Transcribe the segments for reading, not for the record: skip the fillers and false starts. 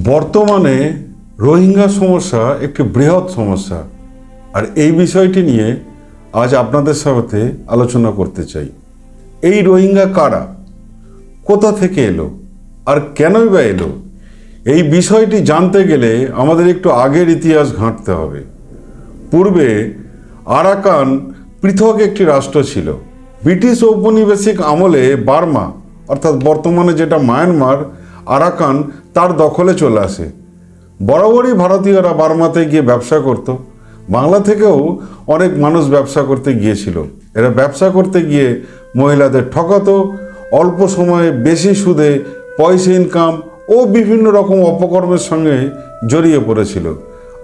বর্তমানে রোহিঙ্গা সমস্যা একটি বৃহৎ সমস্যা, আর এই বিষয়টি নিয়ে আজ আপনাদের সাথে আলোচনা করতে চাই। এই রোহিঙ্গা কারা, কোথা থেকে এলো, আর কেনই বা এলো? এই বিষয়টি জানতে গেলে আমাদের একটু আগের ইতিহাস ঘাঁটতে হবে। পূর্বে আরাকান পৃথক একটি রাষ্ট্র ছিল। ব্রিটিশ ঔপনিবেশিক আমলে বার্মা, অর্থাৎ বর্তমানে যেটা মায়ানমার, আরাকান তার দখলে চলে আসে। বরাবরই ভারতীয়রা বার্মাতে গিয়ে ব্যবসা করত। বাংলা থেকেও অনেক মানুষ ব্যবসা করতে গিয়েছিল। এরা ব্যবসা করতে গিয়ে মহিলাদের ঠকাতো, অল্প সময়ে বেশি সুদে পয়সা ইনকাম ও বিভিন্ন রকম অপকর্মের সঙ্গে জড়িয়ে পড়েছিল।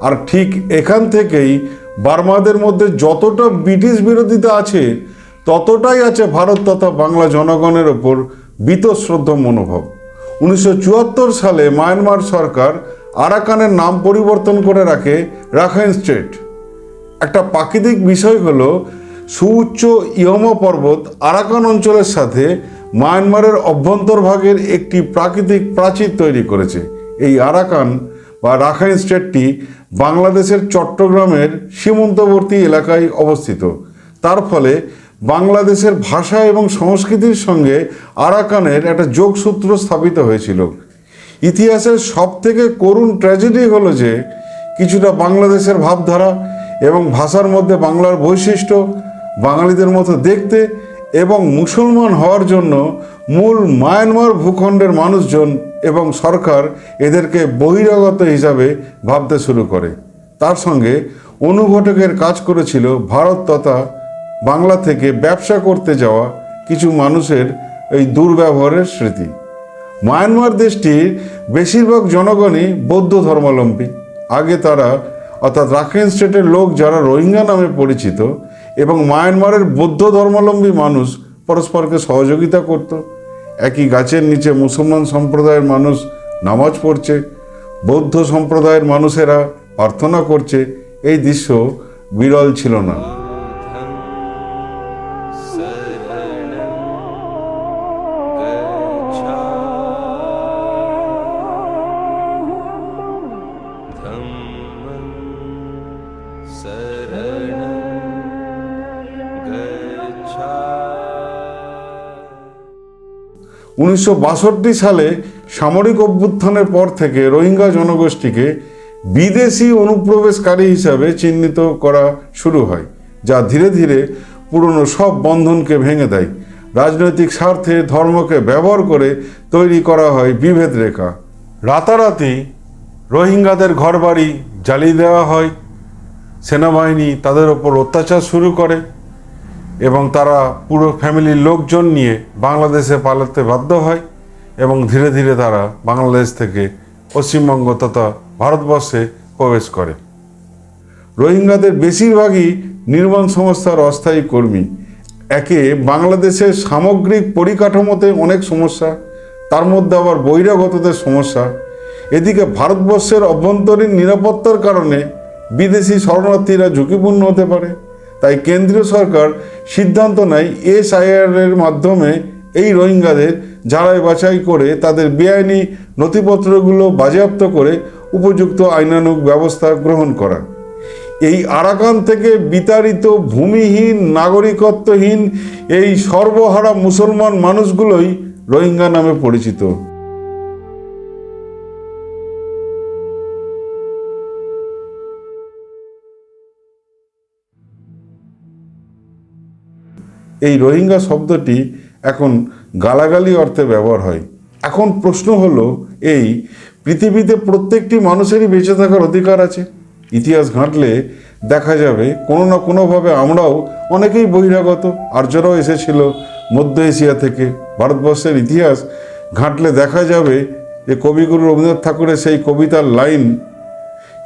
আর ঠিক এখান থেকেই বার্মাদের মধ্যে যতটা ব্রিটিশ বিরোধিতা আছে, ততটাই আছে ভারত তথা বাংলা জনগণের ওপর বীতশ্রদ্ধ মনোভাব। 1974 সালে মায়ানমার সরকার আরাকানের নাম পরিবর্তন করে রাখে রাখাইন স্টেট। একটা প্রাকৃতিক বিষয় হলো সুউচ্চ ইয়মা পর্বত আরাকান অঞ্চলের সাথে মায়ানমারের অভ্যন্তরভাগের একটি প্রাকৃতিক প্রাচীর তৈরি করেছে। এই আরাকান বা রাখাইন স্টেটটি বাংলাদেশের চট্টগ্রামের সীমান্তবর্তী এলাকায় অবস্থিত। তার ফলে বাংলাদেশের ভাষা এবং সংস্কৃতির সঙ্গে আরাকানের একটা যোগসূত্র স্থাপিত হয়েছিল। ইতিহাসের সবথেকে করুণ ট্র্যাজেডি হলো যে কিছুটা বাংলাদেশের ভাবধারা এবং ভাষার মধ্যে বাংলার বৈশিষ্ট্য, বাঙালিদের মতো দেখতে এবং মুসলমান হওয়ার জন্য মূল মায়ানমার ভূখণ্ডের মানুষজন এবং সরকার এদেরকে বহিরাগত হিসাবে ভাবতে শুরু করে। তার সঙ্গে অনুঘটকের কাজ করেছিল ভারত তথা বাংলা থেকে ব্যবসা করতে যাওয়া কিছু মানুষের এই দুর্ব্যবহারের স্মৃতি। মায়ানমার দেশটির বেশিরভাগ জনগণই বৌদ্ধ ধর্মাবলম্বী। আগে তারা, অর্থাৎ রাখাইন স্টেটের লোক যারা রোহিঙ্গা নামে পরিচিত, এবং মায়ানমারের বৌদ্ধ ধর্মাবলম্বী মানুষ পরস্পরকে সহযোগিতা করত। একই গাছের নিচে মুসলমান সম্প্রদায়ের মানুষ নামাজ পড়ছে, বৌদ্ধ সম্প্রদায়ের মানুষেরা প্রার্থনা করছে। এই দৃশ্য বিরল ছিল না। উনিশশো 1962 সালে সামরিক অভ্যুত্থানের পর থেকে রোহিঙ্গা জনগোষ্ঠীকে বিদেশি অনুপ্রবেশকারী হিসাবে চিহ্নিত করা শুরু হয়, যা ধীরে ধীরে পুরনো সব বন্ধনকে ভেঙে দেয়। রাজনৈতিক স্বার্থে ধর্মকে ব্যবহার করে তৈরি করা হয় বিভেদ রেখা। রাতারাতি রোহিঙ্গাদের ঘরবাড়ি জ্বালিয়ে দেওয়া হয়, সেনাবাহিনী তাদের ওপর অত্যাচার শুরু করে এবং তারা পুরো ফ্যামিলির লোকজন নিয়ে বাংলাদেশে পালাতে বাধ্য হয় এবং ধীরে ধীরে তারা বাংলাদেশ থেকে পশ্চিমবঙ্গ তথা ভারতবর্ষে প্রবেশ করে। রোহিঙ্গাদের বেশিরভাগই নির্মাণ সংস্থার অস্থায়ী কর্মী। একে বাংলাদেশের সামগ্রিক পরিকাঠামোতে অনেক সমস্যা, তার মধ্যে আবার বহিরাগতদের সমস্যা। এদিকে ভারতবর্ষের অভ্যন্তরীণ নিরাপত্তার কারণে বিদেশি শরণার্থীরা ঝুঁকিপূর্ণ হতে পারে। তাই কেন্দ্রীয় সরকার সিদ্ধান্ত নেয় SIR এর মাধ্যমে এই রোহিঙ্গাদের যাচাই বাছাই করে তাদের বেআইনি নথিপত্রগুলো বাজেয়াপ্ত করে উপযুক্ত আইনানুগ ব্যবস্থা গ্রহণ করা। এই আরাকান থেকে বিতাড়িত ভূমিহীন, নাগরিকত্বহীন এই সর্বহারা মুসলমান মানুষগুলোই রোহিঙ্গা নামে পরিচিত। এই রোহিঙ্গা শব্দটি এখন গালাগালি অর্থে ব্যবহার হয়। এখন প্রশ্ন হলো, এই পৃথিবীতে প্রত্যেকটি মানুষেরই বেঁচে থাকার অধিকার আছে। ইতিহাস ঘাঁটলে দেখা যাবে কোনো না কোনোভাবে আমরাও অনেকেই বহিরাগত। আর্যরাও এসেছিল মধ্য এশিয়া থেকে। ভারতবর্ষের ইতিহাস ঘাঁটলে দেখা যাবে যে কবিগুরু রবীন্দ্রনাথ ঠাকুরের সেই কবিতার লাইন,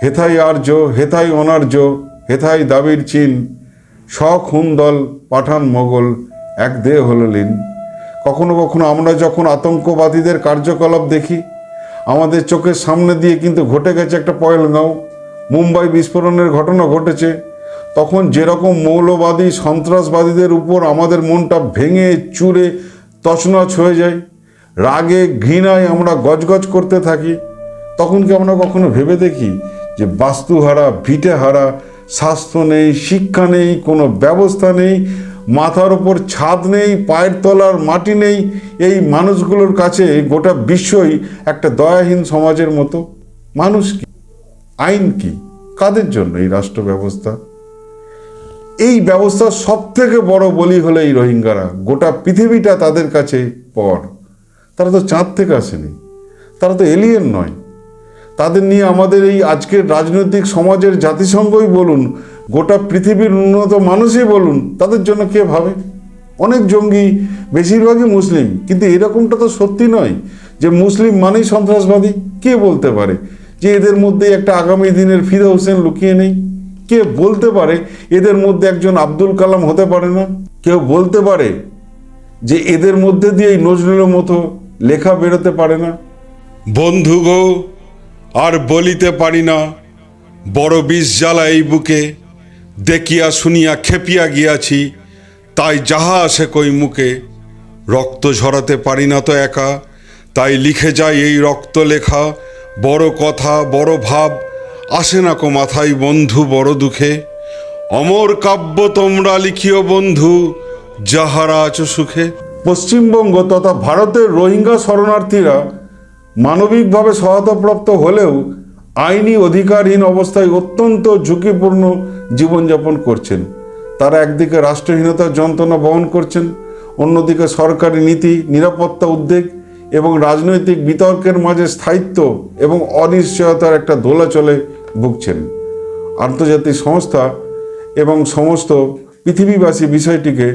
হেথাই আর্য, হেথাই অনার্য, হেথাই দাবির চিন, খুন দল পাঠান মোগল, এক দেহ হলো লীন। কখনো কখনো আমরা যখন আতঙ্কবাদীদের কার্যকলাপ দেখি, আমাদের চোখের সামনে দিয়ে কিন্তু ঘটে গেছে একটা পহেলগাঁও, মুম্বাই বিস্ফোরণের ঘটনা ঘটেছে, তখন যেরকম মৌলবাদী সন্ত্রাসবাদীদের উপর আমাদের মনটা ভেঙে চুরে তছনছ হয়ে যায়, রাগে ঘৃণায় আমরা গজগজ করতে থাকি, তখন কি আমরা কখনো ভেবে দেখি যে বাস্তুহারা, ভিটেহারা, স্বাস্থ্য নেই, শিক্ষা নেই, কোনো ব্যবস্থা নেই, মাথার ওপর ছাদ নেই, পায়ের তলার মাটি নেই, এই মানুষগুলোর কাছে গোটা বিশ্বই একটা দয়াহীন সমাজের মতো? মানুষ কি, আইন কি, কাদের জন্য এই রাষ্ট্র ব্যবস্থা? এই ব্যবস্থার সব থেকে বড় বলি হলো এই রোহিঙ্গারা। গোটা পৃথিবীটা তাদের কাছে পর। তারা তো চাঁদ থেকে আসেনি, তারা তো এলিয়েন নয়। তাদের নিয়ে আমাদের এই আজকের রাজনৈতিক সমাজের জাতিসংঘই বলুন, গোটা পৃথিবীর উন্নত মানুষই বলুন, তাদের জন্য কে ভাবে? অনেক জঙ্গি, বেশিরভাগই মুসলিম, কিন্তু এরকমটা তো সত্যি নয় যে মুসলিম মানেই সন্ত্রাসবাদী। কে বলতে পারে যে এদের মধ্যে একটা আগামী দিনের ফিদা হোসেন লুকিয়ে নেই? কে বলতে পারে এদের মধ্যে একজন আব্দুল কালাম হতে পারে না? কেউ বলতে পারে যে এদের মধ্যে দিয়ে নজরুলের মতো লেখা বেরোতে পারে না? বন্ধু গো, আর বলিতে পারি না, বড় বিষ জ্বালা এই বুকে, দেখিয়া শুনিয়া খেপিয়া গিয়াছি, তাই যাহা আসে কই মুখে। রক্ত ঝরাতে পারি না তো একা, তাই লিখে যায় এই রক্ত লেখা। বড় কথা, বড় ভাব আসে না কো মাথায় বন্ধু বড় দুঃখে। অমর কাব্য তোমরা লিখিও বন্ধু, যাহারা আছো সুখে। পশ্চিমবঙ্গ তথা ভারতের রোহিঙ্গা শরণার্থীরা মানবিকভাবে সহায়তাপ্রাপ্ত হলেও আইনি অধিকারহীন অবস্থায় অত্যন্ত ঝুঁকিপূর্ণ জীবনযাপন করছেন। তারা একদিকে রাষ্ট্রহীনতার যন্ত্রণা বহন করছেন, অন্যদিকে সরকারি নীতি, নিরাপত্তা উদ্বেগ এবং রাজনৈতিক বিতর্কের মাঝে স্থায়িত্ব এবং অনিশ্চয়তার একটা দোলাচলে ভুগছেন। আন্তর্জাতিক সংস্থা এবং সমস্ত পৃথিবীবাসী বিষয়টিকে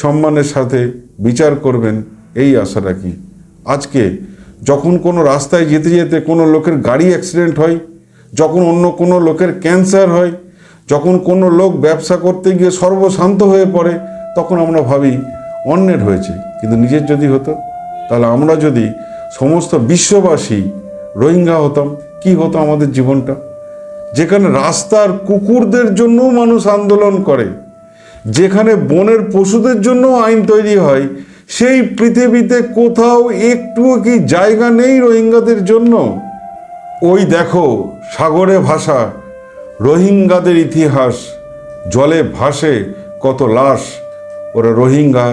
সম্মানের সাথে বিচার করবেন, এই আশা রাখি। আজকে যখন কোনো রাস্তায় যেতে যেতে কোনো লোকের গাড়ি অ্যাক্সিডেন্ট হয়, যখন অন্য কোনো লোকের ক্যান্সার হয়, যখন কোনো লোক ব্যবসা করতে গিয়ে সর্বশান্ত হয়ে পড়ে, তখন আমরা ভাবি অন্যের হয়েছে, কিন্তু নিজের যদি হতো, তাহলে আমরা যদি সমস্ত বিশ্ববাসী রোহিঙ্গা হতাম, কি হতো আমাদের জীবনটা? যেখানে রাস্তার কুকুরদের জন্যও মানুষ আন্দোলন করে, যেখানে বনের পশুদের জন্য আইন তৈরি হয়, সেই পৃথিবীতে কোথাও একটুও কি জায়গা নেই রোহিঙ্গাদের জন্য? ওই দেখো সাগরে ভাসা রোহিঙ্গাদের ইতিহাস, জলে ভাসে কত লাশ। ওরা রোহিঙ্গা,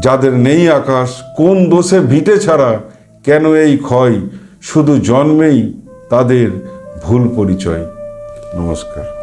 যাদের নেই আকাশ, কোন দোষে ভিটে ছাড়া, কেন এই ক্ষয়? শুধু জন্মেই তাদের ভুল পরিচয়। নমস্কার।